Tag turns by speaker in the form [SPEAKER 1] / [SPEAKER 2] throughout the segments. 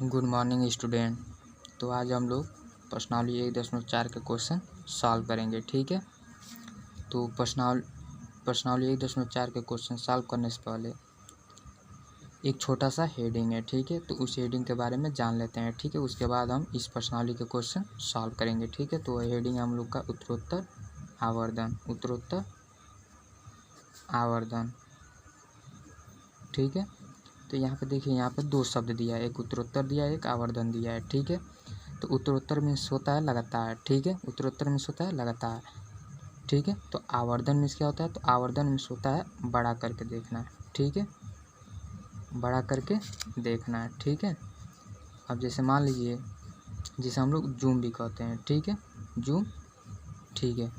[SPEAKER 1] Good morning student. तो आज हम लोग प्रश्नावली 1.4 के क्वेश्चन सॉल्व करेंगे। ठीक है, तो प्रश्नावली 1.4 के क्वेश्चन सॉल्व करने से पहले एक छोटा सा हेडिंग है। ठीक है, तो उस हेडिंग के बारे में जान लेते हैं। ठीक है, उसके बाद हम इस प्रश्नावली के क्वेश्चन सॉल्व करेंगे। ठीक है, तो हेडिंग है हम लोग का उत्तरोत्तर आवर्धन। ठीक है, तो यहाँ पे देखिए, यहाँ पे दो शब्द दिया है, एक उत्तरोत्तर दिया है, एक आवर्धन दिया है। ठीक है, तो उत्तरोत्तर मीन्स होता है लगातार। ठीक है, उत्तरोत्तर मीन्स होता है लगातार। ठीक है, तो आवर्धन मीन्स क्या होता है? तो आवर्धन मीन्स होता है बड़ा करके देखना। ठीक है, बड़ा करके देखना। ठीक है, अब जैसे मान लीजिए, जिसे हम लोग जूम भी कहते हैं। ठीक है, जूम। ठीक है,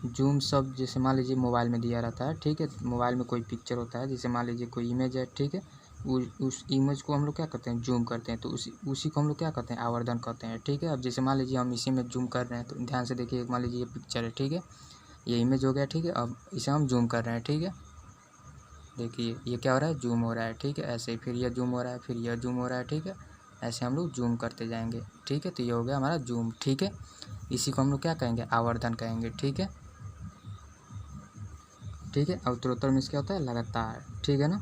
[SPEAKER 1] जूम शब्द जैसे मान लीजिए मोबाइल में दिया रहता है। ठीक है, मोबाइल में कोई पिक्चर होता है, जैसे मान लीजिए कोई इमेज है। ठीक है, उस इमेज को हम लोग क्या करते हैं? जूम करते हैं। तो उसी को हम लोग क्या कहते हैं? आवर्धन कहते हैं। ठीक है, अब जैसे मान लीजिए हम इसी में जूम कर रहे हैं, तो ध्यान से देखिए, मान लीजिए ये पिक्चर है। ठीक है, ये इमेज हो गया। ठीक है, अब इसे हम जूम कर रहे हैं। ठीक है, देखिए ये क्या हो रहा है? जूम हो रहा है। ठीक है, ऐसे फिर यह जूम हो रहा है, फिर यह जूम हो रहा है। ठीक है, ऐसे हम लोग जूम करते जाएंगे। ठीक है, तो ये हो गया हमारा जूम। ठीक है, इसी को हम लोग क्या कहेंगे? आवर्धन कहेंगे। ठीक है, ठीक है, और उत्तरोत्तर मीन्स क्या होता है? लगातार। ठीक है ना,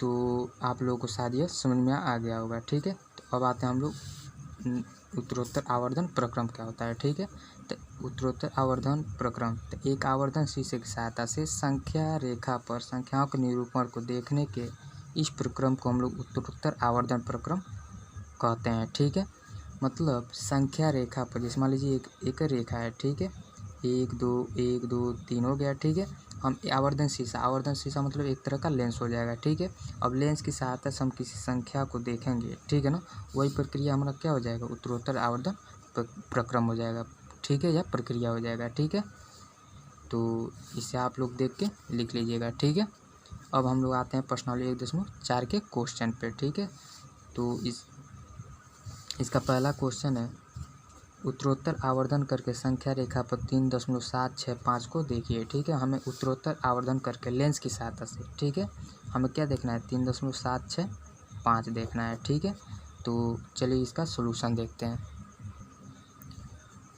[SPEAKER 1] तो आप लोगों को शायद ये समझ में आ गया होगा। ठीक है, तो अब आते हैं हम लोग उत्तरोत्तर आवर्धन प्रक्रम क्या होता है। ठीक है, तो उत्तरोत्तर आवर्धन प्रक्रम, तो एक आवर्धन शीर्ष की सहायता से संख्या रेखा पर संख्याओं के निरूपण को देखने के इस प्रक्रम को हम लोग उत्तरोत्तर आवर्धन प्रक्रम कहते हैं। ठीक है, मतलब संख्या रेखा पर, जैसे मान लीजिए एक रेखा है। ठीक है, 1 2 3 हो गया। ठीक है, हम आवर्धन शीशा मतलब एक तरह का लेंस हो जाएगा। ठीक है, अब लेंस की सहायता से हम किसी संख्या को देखेंगे। ठीक है ना, वही प्रक्रिया हमारा क्या हो जाएगा? उत्तरोत्तर आवर्धन प्रक्रम हो जाएगा। ठीक है, या प्रक्रिया हो जाएगा। ठीक है, तो इसे आप लोग देख के लिख लीजिएगा। ठीक है, अब हम लोग आते हैं प्रश्नावली 1.4 के क्वेश्चन पे। ठीक है, तो इसका पहला क्वेश्चन है, उत्तरोत्तर आवर्धन करके संख्या रेखा पर 3.765 को देखिए। ठीक है, हमें उत्तरोत्तर आवर्धन करके लेंस की सहायता से, ठीक है, हमें क्या देखना है? 3.765 देखना है। ठीक है, तो चलिए इसका सोल्यूशन देखते हैं।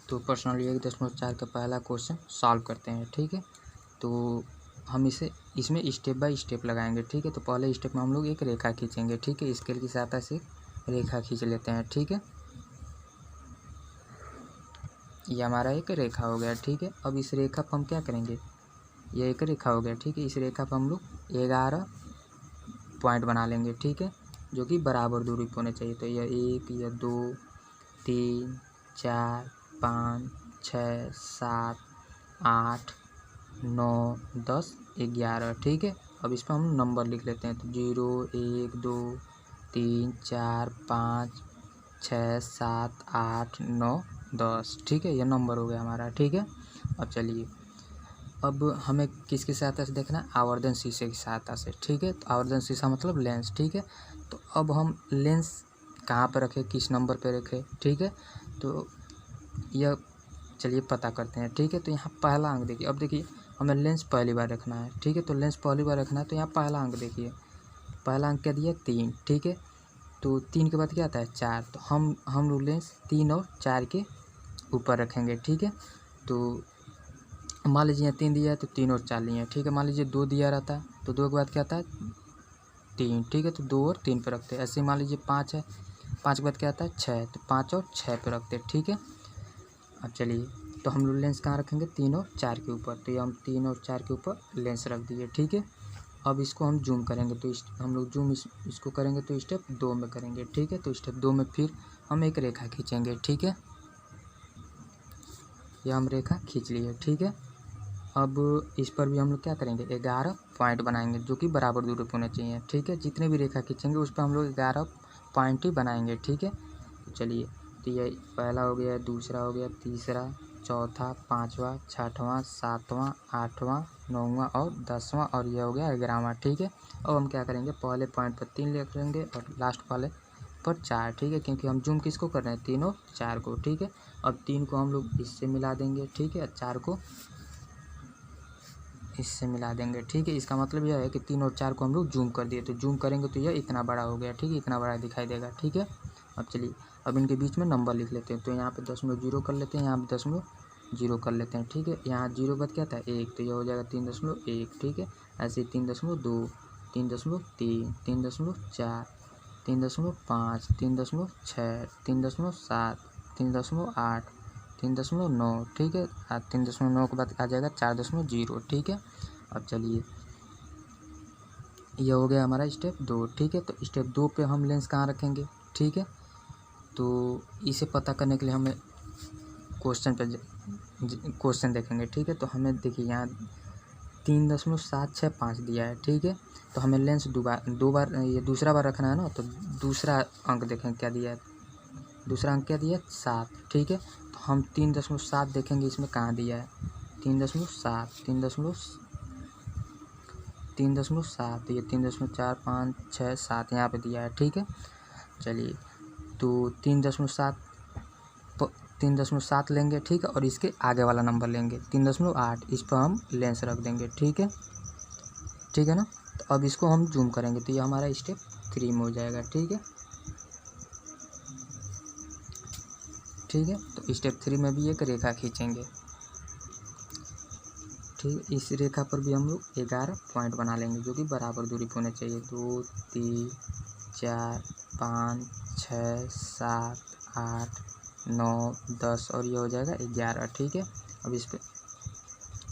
[SPEAKER 1] तो प्रश्नावली 1.4 का पहला क्वेश्चन सॉल्व करते हैं। ठीक है, तो हम इसमें स्टेप बाय स्टेप लगाएंगे। ठीक है, तो पहले स्टेप में हम लोग एक रेखा खींचेंगे। ठीक है, स्केल की सहायता से रेखा खींच लेते हैं। ठीक है, ये हमारा एक रेखा हो गया। ठीक है, अब इस रेखा पर हम क्या करेंगे? ये एक रेखा हो गया। ठीक है, इस रेखा पर हम लोग 11 पॉइंट बना लेंगे। ठीक है, जो कि बराबर दूरी पर होने चाहिए। तो यह 1, यह 2, 3, 4, 5, 6, 7, 8, 9, 10, 11। ठीक है, अब इस पर हम नंबर लिख लेते हैं। तो 0 1 2 3 4 5 6 7 8 9 10। ठीक है, यह नंबर हो गया हमारा। ठीक है, अब चलिए, अब हमें किसकी सहायता से देखना है? आवर्धन शीशे की सहायता से। ठीक है, तो आवर्धन शीशा मतलब लेंस। ठीक है, तो अब हम लेंस कहाँ पर रखें, किस नंबर पर रखें? ठीक है, तो यह चलिए पता करते हैं। ठीक है, तो यहाँ पहला अंक देखिए। अब देखिए, हमें लेंस पहली बार रखना है। ठीक है, तो लेंस पहली बार रखना है, तो यहाँ पहला अंक देखिए, पहला अंक क्या दिया? 3। ठीक है, तो 3 के बाद क्या आता है? 4। तो हम लोग लेंस 3 और 4 के ऊपर रखेंगे। ठीक है, तो मान लीजिए 3 दिया है, तो 3 और 4 लिए हैं। ठीक है, मान लीजिए 2 दिया रहता है, तो 2 के बाद क्या आता है? 3। ठीक है, तो 2 और 3 पे रखते हैं। ऐसे मान लीजिए 5 है, 5 के बाद क्या आता है? 6, तो 5 और 6 पे रखते हैं। ठीक है, अब चलिए, तो हम लोग लेंस कहाँ रखेंगे? 3 और 4 के ऊपर। तो ये हम 3 और 4 के ऊपर लेंस रख दिए। ठीक है, अब इसको हम जूम करेंगे, तो हम लोग जूम इसको करेंगे तो स्टेप 2 में करेंगे। ठीक है, तो स्टेप 2 में फिर हम एक रेखा खींचेंगे। ठीक है, यह हम रेखा खींच लिए। ठीक है, अब इस पर भी हम लोग क्या करेंगे? 11 पॉइंट बनाएंगे, जो कि बराबर दूरी पर होने चाहिए। ठीक है, जितने भी रेखा खींचेंगे उस पर हम लोग 11 पॉइंट ही बनाएंगे। ठीक है, तो चलिए, तो ये पहला हो गया, दूसरा हो गया, तीसरा, चौथा, पाँचवा, छठवां, सातवां, आठवां, 9वां और 10वां, और ये हो गया 11वां। ठीक है, अब हम क्या करेंगे? पहले पॉइंट पर 3 लिख लेंगे और लास्ट वाले पर 4। ठीक है, क्योंकि हम जूम किसको कर रहे हैं? 3 और 4 को। ठीक है, अब 3 को हम लोग इससे मिला देंगे। ठीक है, 4 को इससे मिला देंगे, ठीक है। इसका मतलब यह है कि 3 और 4 को हम लोग जूम कर दिए, तो जूम करेंगे तो यह इतना बड़ा हो गया, ठीक है, इतना बड़ा दिखाई देगा, ठीक है। अब चलिए अब इनके बीच में नंबर लिख लेते हैं, तो यहाँ पे 0.0 कर लेते हैं, यहाँ पे 0.0 कर लेते हैं, ठीक है। यहाँ 0 के बाद क्या था 1, तो यह हो जाएगा 3.1, ठीक है। ऐसे ही 3.2, 3.3, 3.4, 3.5, 3.6, 3.7, 3.8, 3.9, ठीक है। 3.9 के बाद आ जाएगा 4.0, ठीक है। अब चलिए ये हो गया हमारा स्टेप 2, ठीक है। तो स्टेप 2 पे हम लेंस कहाँ रखेंगे, ठीक है। तो इसे पता करने के लिए हमें क्वेश्चन देखेंगे, ठीक है। तो हमें देखिए यहाँ 3.765 दिया है, ठीक है। तो हमें लेंस दो बार ये दूसरा बार रखना है ना, तो दूसरा अंक देखें क्या दिया है, दूसरा अंक क्या दिया है 7, ठीक है। तो हम 3.7 देखेंगे इसमें कहाँ दिया है 3.7, 3.7, ये 3.4, 5, 6, 7 यहाँ पे दिया है, ठीक है। चलिए तो 3.7 लेंगे, ठीक है। और इसके आगे वाला नंबर लेंगे 3.8, इस पर हम लेंस रख देंगे, ठीक है, ठीक है ना। तो अब इसको हम जूम करेंगे तो ये हमारा स्टेप 3 में हो जाएगा, ठीक है, ठीक है। तो स्टेप 3 में भी एक रेखा खींचेंगे, ठीक। इस रेखा पर भी हम लोग 11 पॉइंट बना लेंगे जो कि बराबर दूरी पर होने चाहिए, 2, 3, 4, 5, 6, 7, 8, 9, 10 और ये हो जाएगा 11, ठीक है। अब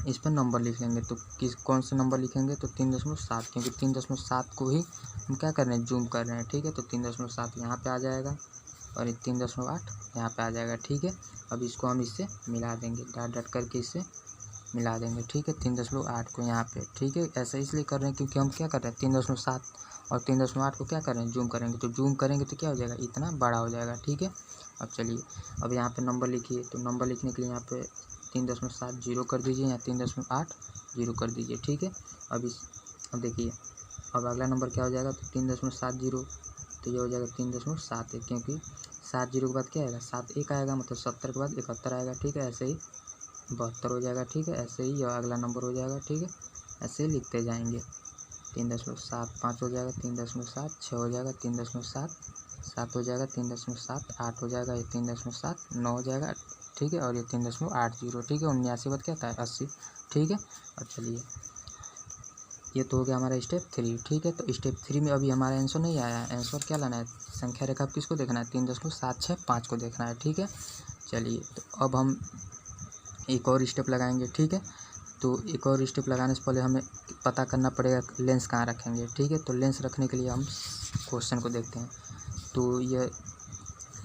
[SPEAKER 1] इस पर नंबर लिख लेंगे, तो कौन से नंबर लिखेंगे, तो 3.7, क्योंकि 3.7 को ही हम क्या कर रहे हैं जूम कर रहे हैं, ठीक है। तो 3.7 यहाँ पे आ जाएगा और 3.8 यहाँ पे आ जाएगा, ठीक है। अब इसको हम इससे मिला देंगे, डॉट करके इससे मिला देंगे, ठीक है। 3.8 को यहाँ पे, ठीक है। ऐसा इसलिए कर रहे हैं क्योंकि हम क्या कर रहे हैं 3.7 और 3.8 को क्या कर रहे हैं जूम करेंगे, तो जूम करेंगे तो क्या हो जाएगा इतना बड़ा हो जाएगा, ठीक है। अब चलिए अब यहाँ पे नंबर लिखिए, तो नंबर लिखने के लिए यहाँ पे 3.7 0 कर दीजिए, यहाँ 3.8 0 कर दीजिए, ठीक है। अब देखिए अब अगला नंबर क्या हो जाएगा, तो 3.70, तो ये हो जाएगा 3.7 क्योंकि 7 0 के बाद क्या आएगा 7 1 आएगा, मतलब 70 के बाद 71 आएगा, ठीक है। ऐसे ही 72 हो जाएगा, ठीक है। ऐसे ही अगला नंबर हो जाएगा, ठीक है। ऐसे ही लिखते जाएंगे, 3.7 5 हो जाएगा, 3.7 6 हो जाएगा, 3.7 7 हो जाएगा, 3.7 8 हो जाएगा, ये 3.7 9 हो जाएगा, ठीक है। और ये 3.80, ठीक है। 79 बाद क्या था 80, ठीक है। और चलिए ये तो हो गया हमारा स्टेप 3, ठीक है। तो स्टेप 3 में अभी हमारा आंसर नहीं आया है, आंसर क्या लाना है, संख्या रेखा किसको देखना है 3.765 को देखना है, ठीक है। चलिए तो अब हम एक और स्टेप लगाएंगे, ठीक है। तो एक और स्टेप लगाने से पहले हमें पता करना पड़ेगा लेंस कहाँ रखेंगे, ठीक है। तो लेंस रखने के लिए हम क्वेश्चन को देखते हैं। तो ये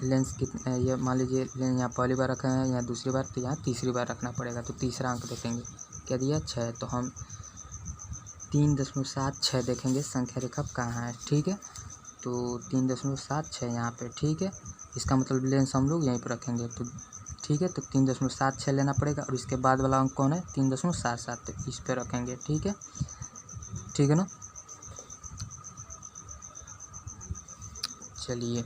[SPEAKER 1] लेंस कितने, ये मान लीजिए लेंस यहाँ पहली बार रखा है, यहाँ दूसरी बार, तो यहाँ तीसरी बार रखना पड़ेगा। तो तीसरा अंक देखेंगे क्या दिया 6, तो हम 3.76 देखेंगे संख्या रेखा कहाँ है, ठीक है। तो 3.76 यहाँ पे, ठीक है। इसका मतलब लेंस हम लोग यहीं पर रखेंगे, तो ठीक है। तो 3.76 लेना पड़ेगा और इसके बाद वाला अंक कौन है 3.77, तो इस पे रखेंगे, ठीक है, ठीक है ना। चलिए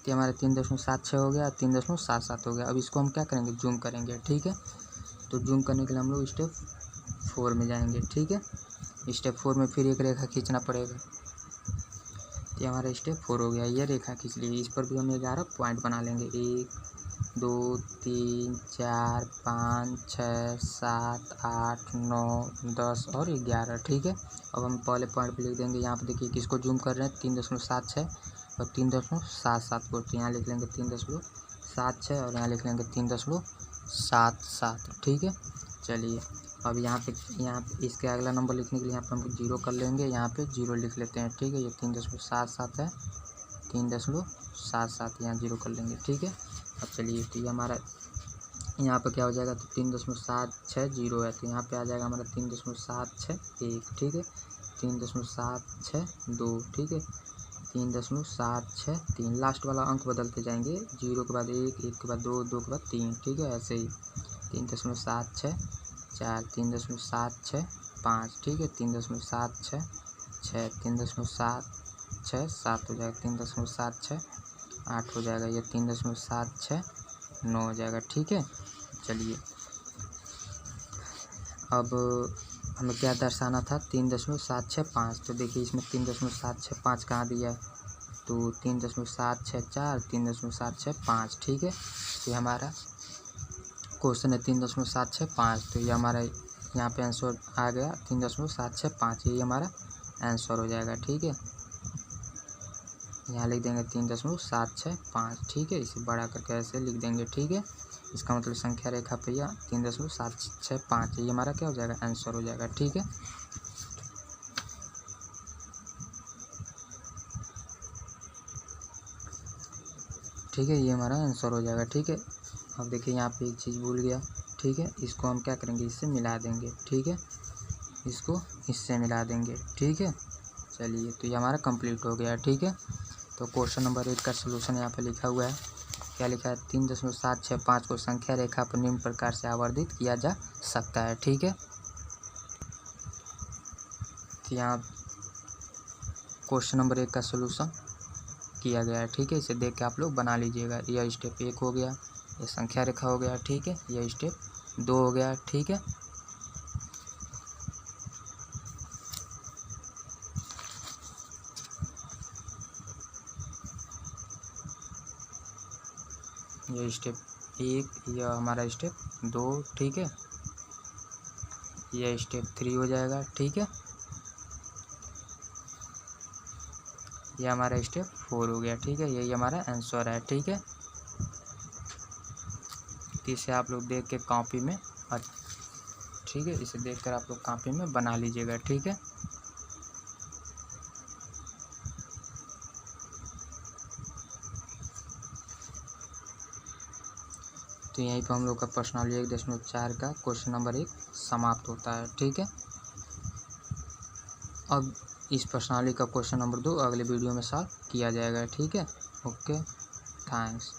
[SPEAKER 1] तो हमारे 3.76 हो गया, 3.77 हो गया। अब इसको हम क्या करेंगे जूम करेंगे, ठीक है। तो जूम करने के लिए हम लोग स्टेप 4 में जाएंगे, ठीक है। स्टेप 4 में फिर एक रेखा खींचना पड़ेगा, तो हमारा स्टेप 4 हो गया, ये रेखा खींच ली। इस पर भी हम 11 पॉइंट बना लेंगे, 1 2 3 4 5 6 7 8 9 10 और 11, ठीक है। अब हम पहले पॉइंट पे लिख देंगे, यहाँ पे देखिए किसको जूम कर रहे हैं 3.76 और 3.77 को, तो यहाँ लिख लेंगे 3.76 और यहाँ लिख लेंगे 3.77, ठीक है। चलिए अब यहाँ पे इसके अगला नंबर लिखने के लिए यहाँ पे हम 0 कर लेंगे, यहाँ पे 0 लिख लेते हैं, ठीक है। ये 3.77 है, 3.77 यहाँ 0 कर लेंगे, ठीक है। अब चलिए तो ये हमारा यहाँ पे क्या हो जाएगा, तो 3.760 है, तो यहाँ पे आ जाएगा हमारा 3.761, ठीक है। 3.762, ठीक है। 3.763, लास्ट वाला अंक बदलते जाएंगे, 0 के बाद 1, 1 के बाद 2, 2 के बाद 3, ठीक है। ऐसे ही 3.764, 3.765, ठीक है। 3.766, 3.767 हो जाएगा, 3.768 हो जाएगा, ये 3.769 हो जाएगा, ठीक है। चलिए अब हमें क्या दर्शाना था, 3.765। तो देखिए इसमें 3.765 कहाँ दिया है, तो 3.764, 3.765, ठीक है। ये हमारा क्वेश्चन है 3.765, तो ये हमारा यहाँ पे आंसर आ गया 3.765, यही हमारा आंसर हो जाएगा, ठीक है। यहाँ लिख देंगे 3.765, ठीक है। इसे बड़ा करके ऐसे लिख देंगे, ठीक है। इसका मतलब संख्या रेखा पे यह 3.765, ये हमारा क्या हो जाएगा, आंसर हो जाएगा, ठीक है। ठीक है, ये हमारा आंसर हो जाएगा, ठीक है। अब देखिए यहाँ पे एक चीज़ भूल गया, ठीक है। इसको हम क्या करेंगे, इससे मिला देंगे, ठीक है। इसको इससे मिला देंगे, ठीक है। चलिए, तो ये हमारा कंप्लीट हो गया, ठीक है। तो क्वेश्चन नंबर 8 का सलूशन यहाँ पे लिखा हुआ है, क्या लिखा है, 3.765 को संख्या रेखा पर निम्न प्रकार से आवर्धित किया जा सकता है, ठीक है। तो यहाँ क्वेश्चन नंबर 1 का सलूशन किया गया है, ठीक है। इसे देख के आप लोग बना लीजिएगा। यह स्टेप 1 हो गया, यह संख्या रेखा हो गया, ठीक है। यह स्टेप 2 हो गया, ठीक है। यह स्टेप 1, यह हमारा स्टेप 2, ठीक है। यह स्टेप 3 हो जाएगा, ठीक है। यह हमारा स्टेप 4 हो गया, ठीक है। यही हमारा आंसर है, ठीक है। इसे आप लोग देख के कॉपी में, ठीक है, इसे देखकर आप लोग कॉपी में बना लीजिएगा, ठीक है। तो यहीं पर हम लोग का प्रश्नावली 1.4 का क्वेश्चन नंबर 1 समाप्त होता है, ठीक है। अब इस प्रश्नावली का क्वेश्चन नंबर 2 अगले वीडियो में सॉल्व किया जाएगा, ठीक है। Okay, thanks.